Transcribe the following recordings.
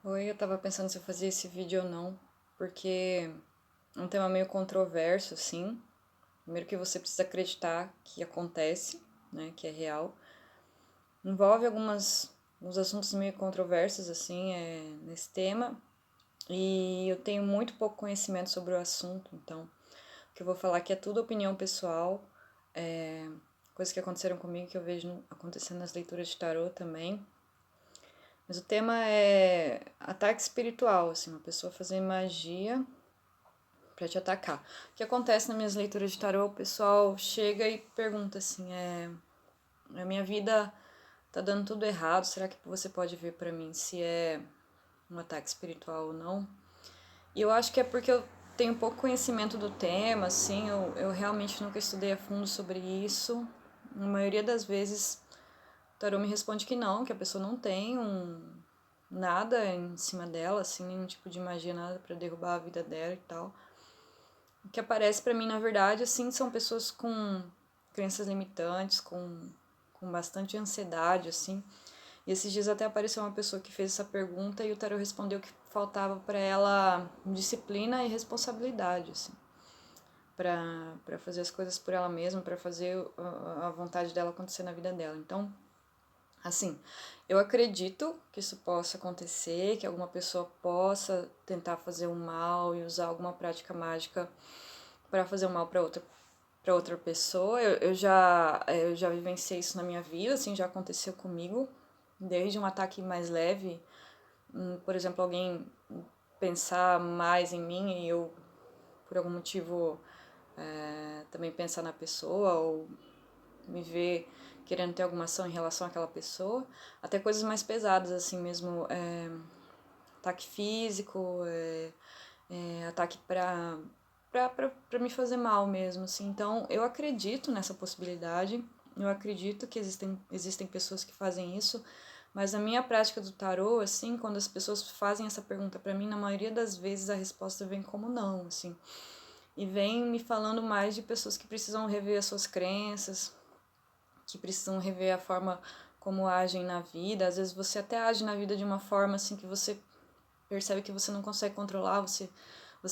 Oi, eu tava pensando se eu fazia esse vídeo ou não, porque é um tema meio controverso, assim. Primeiro que você precisa acreditar que acontece, né, que é real. Envolve alguns assuntos meio controversos, assim, nesse tema. E eu tenho muito pouco conhecimento sobre o assunto, então o que eu vou falar aqui é tudo opinião pessoal, coisas que aconteceram comigo, que eu vejo acontecendo nas leituras de tarô também. Mas o tema é ataque espiritual, assim, uma pessoa fazer magia pra te atacar. O que acontece nas minhas leituras de tarô, o pessoal chega e pergunta assim, a minha vida tá dando tudo errado, será que você pode ver pra mim se é um ataque espiritual ou não? E eu acho que é porque eu tenho pouco conhecimento do tema, assim, eu realmente nunca estudei a fundo sobre isso. Na maioria das vezes, o tarô me responde que não, que a pessoa não tem nada em cima dela, assim, nenhum tipo de magia, nada pra derrubar a vida dela e tal. O que aparece para mim, na verdade, assim, são pessoas com crenças limitantes, com bastante ansiedade, assim. E esses dias até apareceu uma pessoa que fez essa pergunta e o tarot respondeu que faltava para ela disciplina e responsabilidade, assim, para fazer as coisas por ela mesma, para fazer a vontade dela acontecer na vida dela. Então, assim, eu acredito que isso possa acontecer, que alguma pessoa possa tentar fazer um mal e usar alguma prática mágica para fazer um mal para outra pessoa. Eu já vivenciei isso na minha vida, assim, já aconteceu comigo, desde um ataque mais leve, por exemplo, alguém pensar mais em mim e eu, por algum motivo, também pensar na pessoa ou me ver querendo ter alguma ação em relação àquela pessoa, até coisas mais pesadas, assim mesmo, ataque físico, ataque pra me fazer mal mesmo, assim. Então, eu acredito nessa possibilidade, eu acredito que existem pessoas que fazem isso, mas na minha prática do tarô, assim, quando as pessoas fazem essa pergunta pra mim, na maioria das vezes a resposta vem como não, assim. E vem me falando mais de pessoas que precisam rever as suas crenças, que precisam rever a forma como agem na vida. Às vezes você até age na vida de uma forma assim que você percebe que você não consegue controlar, você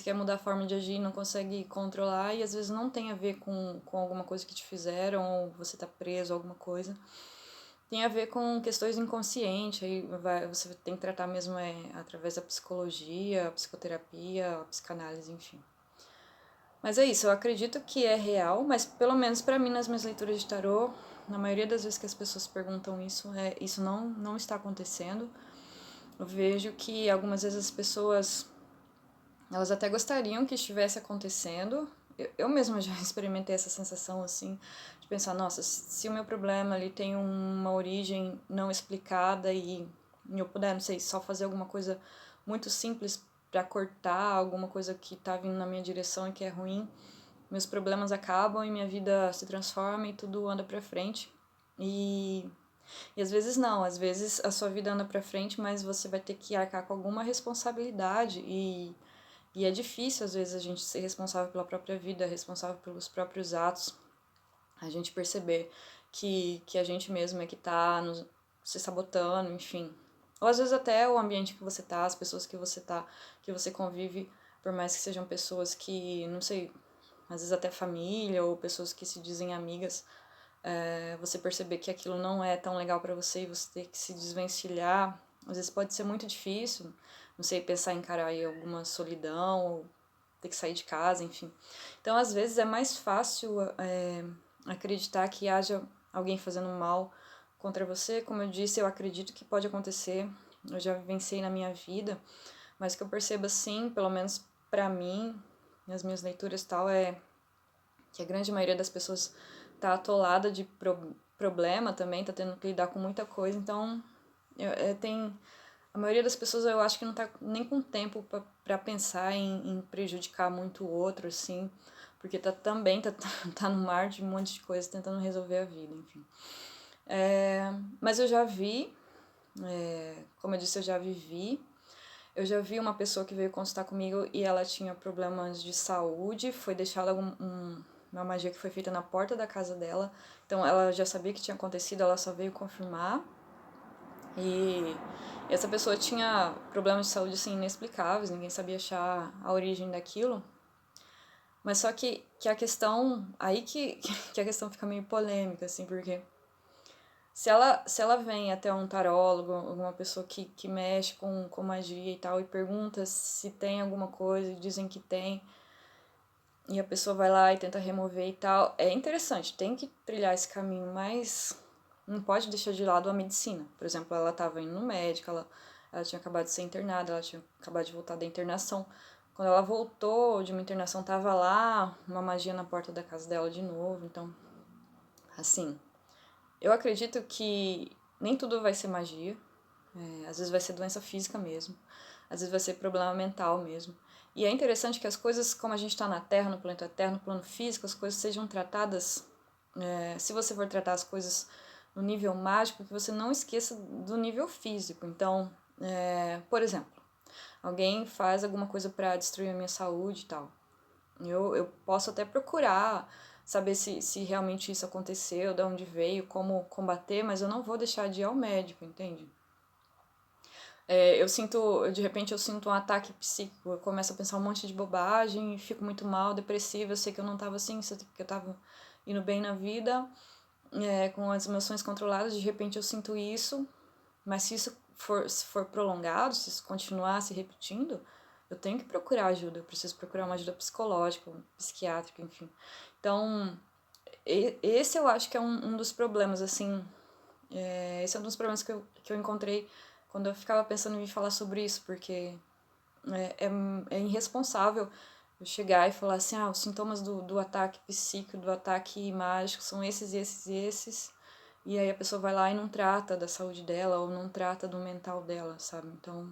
quer mudar a forma de agir, não consegue controlar, e às vezes não tem a ver com alguma coisa que te fizeram, ou você tá preso a alguma coisa. Tem a ver com questões inconscientes, aí você tem que tratar mesmo através da psicologia, a psicoterapia, a psicanálise, enfim. Mas é isso, eu acredito que é real, mas pelo menos para mim nas minhas leituras de tarô, na maioria das vezes que as pessoas perguntam isso, isso não está acontecendo. Eu vejo que algumas vezes as pessoas elas até gostariam que estivesse acontecendo. Eu mesma já experimentei essa sensação assim, de pensar, nossa, se o meu problema ali tem uma origem não explicada e eu puder, não sei, só fazer alguma coisa muito simples para cortar alguma coisa que tá vindo na minha direção e que é ruim, meus problemas acabam e minha vida se transforma e tudo anda para frente. E e às vezes não, às vezes a sua vida anda para frente, mas você vai ter que arcar com alguma responsabilidade e é difícil, às vezes, a gente ser responsável pela própria vida, responsável pelos próprios atos, a gente perceber que a gente mesmo é que tá se sabotando, enfim. Ou às vezes até o ambiente que você tá, as pessoas que você tá, que você convive, por mais que sejam pessoas que, não sei, às vezes até família ou pessoas que se dizem amigas, você perceber que aquilo não é tão legal para você e você ter que se desvencilhar, às vezes pode ser muito difícil, não sei, pensar em encarar aí alguma solidão, ou ter que sair de casa, enfim. Então, às vezes é mais fácil acreditar que haja alguém fazendo mal contra você. Como eu disse, eu acredito que pode acontecer, eu já vivenciei na minha vida, mas o que eu percebo assim, pelo menos para mim, nas minhas leituras e tal, é que a grande maioria das pessoas tá atolada de problema também, tá tendo que lidar com muita coisa, então tem a maioria das pessoas eu acho que não tá nem com tempo para pensar em prejudicar muito o outro, assim, porque tá no mar de um monte de coisa tentando resolver a vida, enfim. Mas eu já vi, como eu disse, eu já vivi. Eu já vi uma pessoa que veio consultar comigo e ela tinha problemas de saúde, foi deixada uma magia que foi feita na porta da casa dela, então ela já sabia que tinha acontecido, ela só veio confirmar. E essa pessoa tinha problemas de saúde, assim, inexplicáveis, ninguém sabia achar a origem daquilo. Mas só que a questão, aí que a questão fica meio polêmica, assim, porque se ela vem até um tarólogo, alguma pessoa que mexe com magia e tal, e pergunta se tem alguma coisa, e dizem que tem, e a pessoa vai lá e tenta remover e tal, é interessante, tem que trilhar esse caminho, mas não pode deixar de lado a medicina. Por exemplo, ela estava indo no médico, ela tinha acabado de ser internada, ela tinha acabado de voltar da internação. Quando ela voltou de uma internação, tava lá uma magia na porta da casa dela de novo. Então, assim, eu acredito que nem tudo vai ser magia. Às vezes vai ser doença física mesmo. Às vezes vai ser problema mental mesmo. E é interessante que as coisas, como a gente está na Terra, no planeta Terra, no plano físico, as coisas sejam tratadas. Se você for tratar as coisas no nível mágico, que você não esqueça do nível físico. Então, por exemplo, alguém faz alguma coisa para destruir a minha saúde e tal. Eu posso até procurar saber se realmente isso aconteceu, de onde veio, como combater, mas eu não vou deixar de ir ao médico, entende? De repente eu sinto um ataque psíquico, eu começo a pensar um monte de bobagem, fico muito mal, depressiva, eu sei que eu não estava assim, que eu estava indo bem na vida, com as emoções controladas, de repente eu sinto isso, mas se for prolongado, se isso continuar se repetindo, eu tenho que procurar ajuda, eu preciso procurar uma ajuda psicológica, psiquiátrica, enfim. Então, esse eu acho que é um dos problemas, assim, esse é um dos problemas que eu encontrei quando eu ficava pensando em falar sobre isso, porque é irresponsável eu chegar e falar assim, os sintomas do ataque psíquico, do ataque mágico são esses, esses e esses, e aí a pessoa vai lá e não trata da saúde dela ou não trata do mental dela, sabe? Então,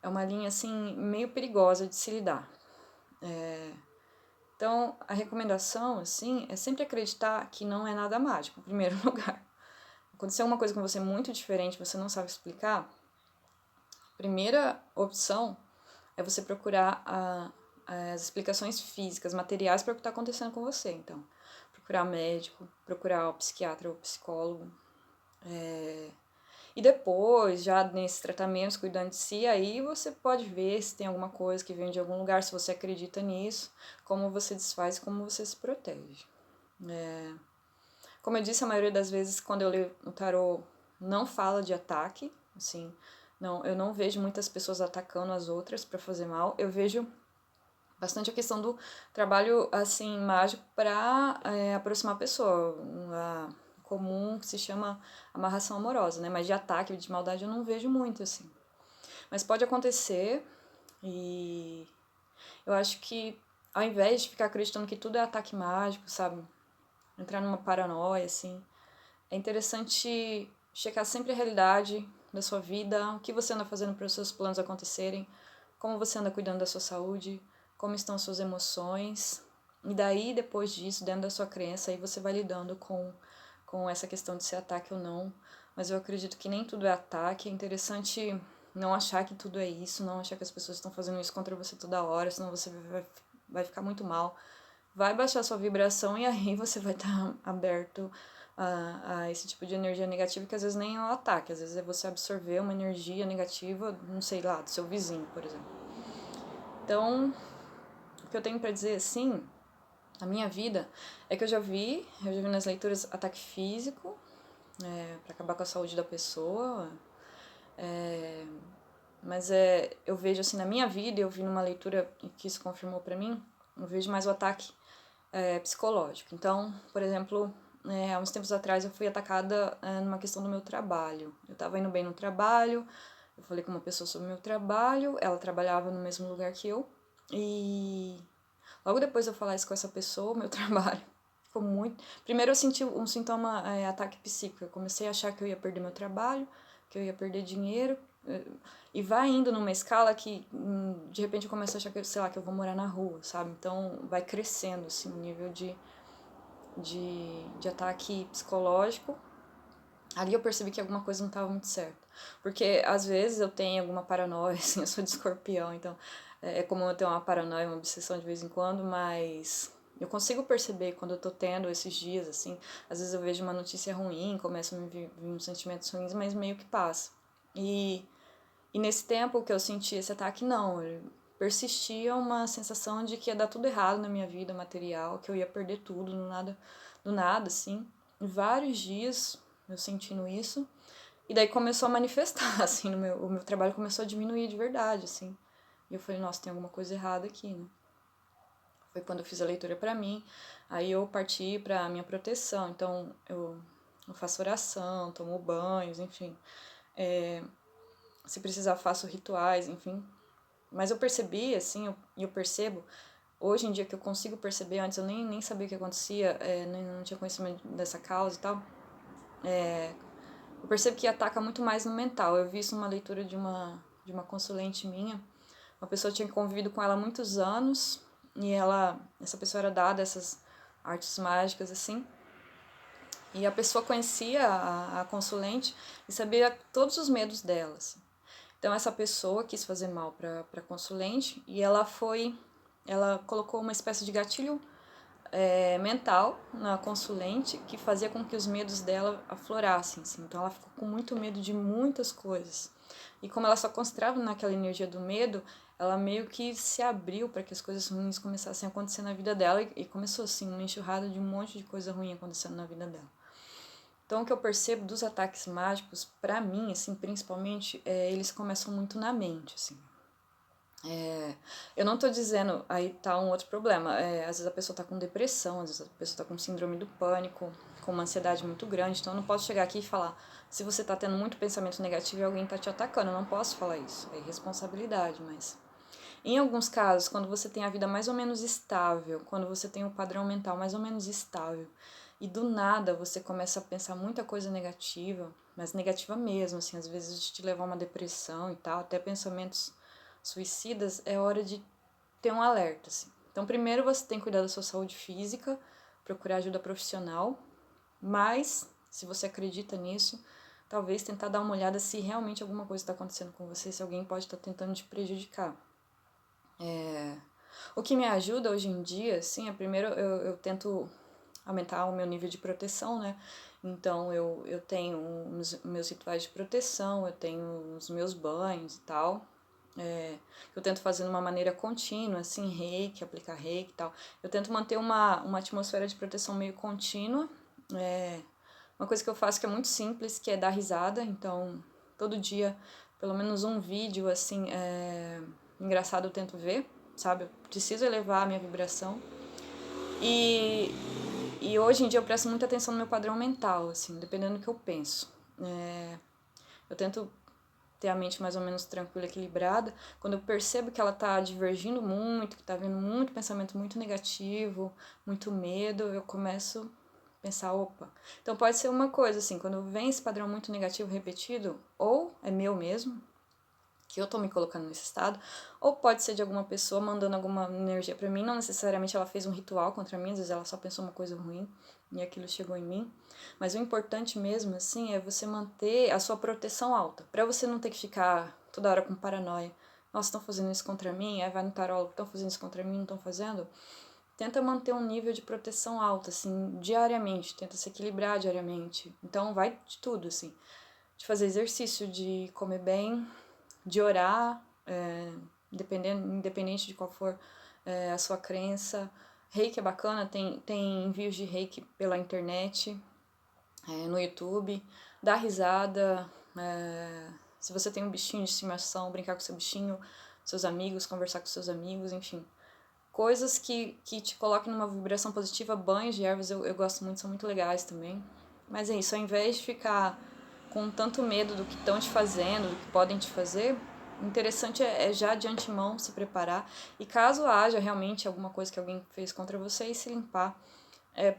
é uma linha, assim, meio perigosa de se lidar. Então, a recomendação, assim, é sempre acreditar que não é nada mágico, em primeiro lugar. Aconteceu uma coisa com você muito diferente, você não sabe explicar, a primeira opção é você procurar as explicações físicas, materiais para o que está acontecendo com você. Então, procurar médico, procurar o psiquiatra ou psicólogo. E depois, já nesses tratamentos, cuidando de si, aí você pode ver se tem alguma coisa que vem de algum lugar, se você acredita nisso, como você desfaz, como você se protege. Como eu disse, a maioria das vezes, quando eu leio o tarô, não fala de ataque, assim, não, eu não vejo muitas pessoas atacando as outras para fazer mal. Eu vejo bastante a questão do trabalho, assim, mágico para aproximar a pessoa. A comum que se chama amarração amorosa, né? Mas de ataque, de maldade, eu não vejo muito, assim. Mas pode acontecer e eu acho que ao invés de ficar acreditando que tudo é ataque mágico, sabe? Entrar numa paranoia, assim, é interessante checar sempre a realidade da sua vida, o que você anda fazendo para os seus planos acontecerem, como você anda cuidando da sua saúde, como estão as suas emoções. E daí, depois disso, dentro da sua crença, aí você vai lidando com essa questão de ser ataque ou não. Mas eu acredito que nem tudo é ataque. É interessante não achar que tudo é isso, não achar que as pessoas estão fazendo isso contra você toda hora, senão você vai ficar muito mal. Vai baixar sua vibração e aí você vai estar aberto a esse tipo de energia negativa, que às vezes nem é um ataque, às vezes é você absorver uma energia negativa, não sei lá, do seu vizinho, por exemplo. Então, o que eu tenho para dizer assim, a minha vida, é que eu já vi nas leituras ataque físico, para acabar com a saúde da pessoa, mas eu vejo assim na minha vida, eu vi numa leitura que isso confirmou para mim, eu vejo mais o ataque psicológico. Então, por exemplo, há uns tempos atrás eu fui atacada numa questão do meu trabalho. Eu estava indo bem no trabalho, eu falei com uma pessoa sobre o meu trabalho, ela trabalhava no mesmo lugar que eu, e logo depois de eu falar isso com essa pessoa, meu trabalho ficou muito... Primeiro eu senti um sintoma, ataque psíquico, eu comecei a achar que eu ia perder meu trabalho, que eu ia perder dinheiro, e vai indo numa escala que, de repente, eu começo a achar que, sei lá, que eu vou morar na rua, sabe? Então, vai crescendo, assim, o nível de ataque psicológico. Ali eu percebi que alguma coisa não estava muito certa. Porque, às vezes, eu tenho alguma paranoia, assim, eu sou de escorpião, então é comum eu ter uma paranoia, uma obsessão de vez em quando, mas Eu consigo perceber quando eu tô tendo esses dias, assim, às vezes eu vejo uma notícia ruim, começo a me vir uns sentimentos ruins, mas meio que passa. E, e nesse tempo que eu senti esse ataque, não, persistia uma sensação de que ia dar tudo errado na minha vida material, que eu ia perder tudo do nada, assim. Vários dias eu sentindo isso. E daí começou a manifestar, assim, o meu trabalho começou a diminuir de verdade, assim. E eu falei, nossa, tem alguma coisa errada aqui, né? Foi quando eu fiz a leitura para mim. Aí eu parti para a minha proteção. Então eu faço oração, tomo banhos, enfim. Se precisar, faço rituais, enfim. Mas eu percebi, assim, e eu percebo, hoje em dia que eu consigo perceber, antes eu nem sabia o que acontecia, não tinha conhecimento dessa causa e tal. Eu percebo que ataca muito mais no mental. Eu vi isso numa leitura de uma consulente minha. Uma pessoa tinha convivido com ela há muitos anos e essa pessoa era dada essas artes mágicas assim. E a pessoa conhecia a consulente e sabia todos os medos dela. Assim. Então essa pessoa quis fazer mal para a consulente e ela colocou uma espécie de gatilho mental na consulente que fazia com que os medos dela aflorassem. Assim. Então ela ficou com muito medo de muitas coisas. E como ela só concentrava naquela energia do medo, ela meio que se abriu para que as coisas ruins começassem a acontecer na vida dela e começou assim uma enxurrada de um monte de coisa ruim acontecendo na vida dela. Então o que eu percebo dos ataques mágicos, para mim, assim, principalmente, eles começam muito na mente, assim. Eu não tô dizendo, aí tá um outro problema. Às vezes a pessoa tá com depressão, às vezes a pessoa tá com síndrome do pânico, com uma ansiedade muito grande. Então eu não posso chegar aqui e falar, se você tá tendo muito pensamento negativo e alguém tá te atacando. Eu não posso falar isso. É irresponsabilidade, mas. Em alguns casos, quando você tem a vida mais ou menos estável, quando você tem um padrão mental mais ou menos estável, e do nada você começa a pensar muita coisa negativa, mas negativa mesmo, assim, às vezes de te levar a uma depressão e tal, até pensamentos suicidas, é hora de ter um alerta, assim. Então, primeiro você tem que cuidar da sua saúde física, procurar ajuda profissional, mas, se você acredita nisso, talvez tentar dar uma olhada se realmente alguma coisa está acontecendo com você, se alguém pode estar tentando te prejudicar. O que me ajuda hoje em dia, assim, primeiro eu tento aumentar o meu nível de proteção, né? Então eu tenho meus rituais de proteção, eu tenho os meus banhos e tal. Eu tento fazer de uma maneira contínua, assim, reiki, aplicar reiki e tal. Eu tento manter uma atmosfera de proteção meio contínua. Uma coisa que eu faço que é muito simples, que é dar risada. Então, todo dia, pelo menos um vídeo, assim, engraçado eu tento ver, sabe? Eu preciso elevar a minha vibração. E hoje em dia eu presto muita atenção no meu padrão mental, assim, dependendo do que eu penso. Eu tento ter a mente mais ou menos tranquila, equilibrada. Quando eu percebo que ela tá divergindo muito, que tá vendo muito pensamento muito negativo, muito medo, eu começo a pensar, opa. Então pode ser uma coisa, assim, quando vem esse padrão muito negativo repetido, ou é meu mesmo, que eu tô me colocando nesse estado, ou pode ser de alguma pessoa mandando alguma energia para mim, não necessariamente ela fez um ritual contra mim, às vezes ela só pensou uma coisa ruim e aquilo chegou em mim. Mas o importante mesmo, assim, é você manter a sua proteção alta, para você não ter que ficar toda hora com paranoia. Nossa, estão fazendo isso contra mim? Aí vai no tarólogo, estão fazendo isso contra mim, não estão fazendo? Tenta manter um nível de proteção alto, assim, diariamente, tenta se equilibrar diariamente. Então vai de tudo, assim, de fazer exercício, de comer bem, de orar, independente de qual for a sua crença. Reiki é bacana, tem envios de reiki pela internet, no YouTube. Dar risada, se você tem um bichinho de estimação, brincar com seu bichinho, seus amigos, conversar com seus amigos, enfim. Coisas que te coloquem numa vibração positiva, banhos de ervas eu gosto muito, são muito legais também. Mas é isso, ao invés de ficar com tanto medo do que estão te fazendo, do que podem te fazer, o interessante é já de antemão se preparar. E caso haja realmente alguma coisa que alguém fez contra você, e se limpar. É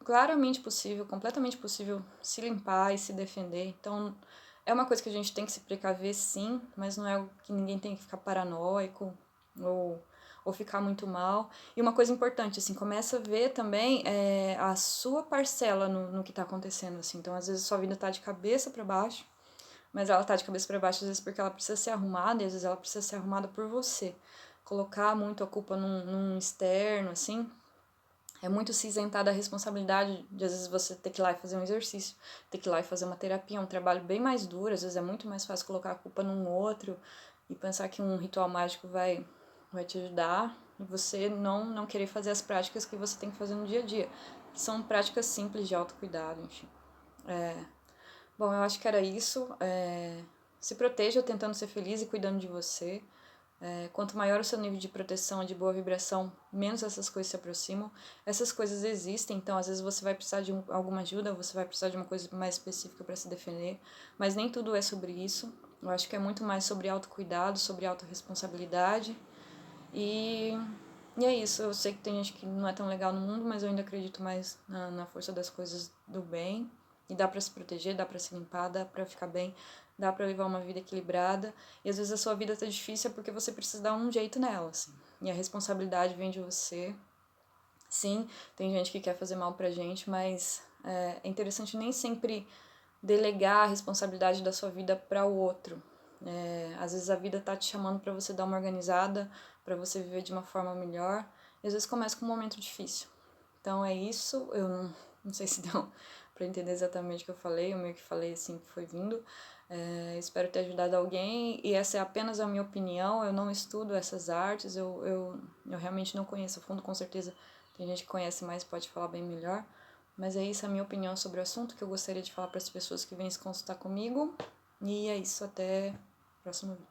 claramente possível, completamente possível se limpar e se defender. Então, é uma coisa que a gente tem que se precaver, sim, mas não é algo que ninguém tem que ficar paranoico ou ficar muito mal. E uma coisa importante, assim, começa a ver também a sua parcela no que está acontecendo, assim. Então, às vezes, a sua vida está de cabeça para baixo, mas ela tá de cabeça para baixo, às vezes, porque ela precisa ser arrumada, e às vezes ela precisa ser arrumada por você. Colocar muito a culpa num externo, assim, É muito se isentar da responsabilidade de, às vezes, você ter que ir lá e fazer um exercício, ter que ir lá e fazer uma terapia, é um trabalho bem mais duro, às vezes é muito mais fácil colocar a culpa num outro e pensar que um ritual mágico vai te ajudar e você não querer fazer as práticas que você tem que fazer no dia a dia, que são práticas simples de autocuidado, enfim. Bom, eu acho que era isso. Se proteja tentando ser feliz e cuidando de você. Quanto maior o seu nível de proteção, de boa vibração, menos essas coisas se aproximam. Essas coisas existem, então às vezes você vai precisar de alguma ajuda, você vai precisar de uma coisa mais específica para se defender, mas nem tudo é sobre isso. Eu acho que é muito mais sobre autocuidado, sobre autorresponsabilidade. E, e é isso. Eu sei que tem gente que não é tão legal no mundo, mas eu ainda acredito mais na força das coisas do bem. E dá pra se proteger, dá pra se limpar, dá pra ficar bem, dá pra levar uma vida equilibrada. E às vezes a sua vida tá difícil é porque você precisa dar um jeito nela, assim. E a responsabilidade vem de você. Sim, tem gente que quer fazer mal pra gente, mas é interessante nem sempre delegar a responsabilidade da sua vida para o outro. Às vezes a vida tá te chamando para você dar uma organizada, para você viver de uma forma melhor, e às vezes começa com um momento difícil. Então é isso, eu não sei se deu para entender exatamente o que eu falei, eu meio que falei assim que foi vindo. Espero ter ajudado alguém, e essa é apenas a minha opinião, eu não estudo essas artes, eu realmente não conheço a fundo, com certeza tem gente que conhece mais, pode falar bem melhor. Mas é isso a minha opinião sobre o assunto que eu gostaria de falar para as pessoas que vêm se consultar comigo. E é isso, até o próximo vídeo.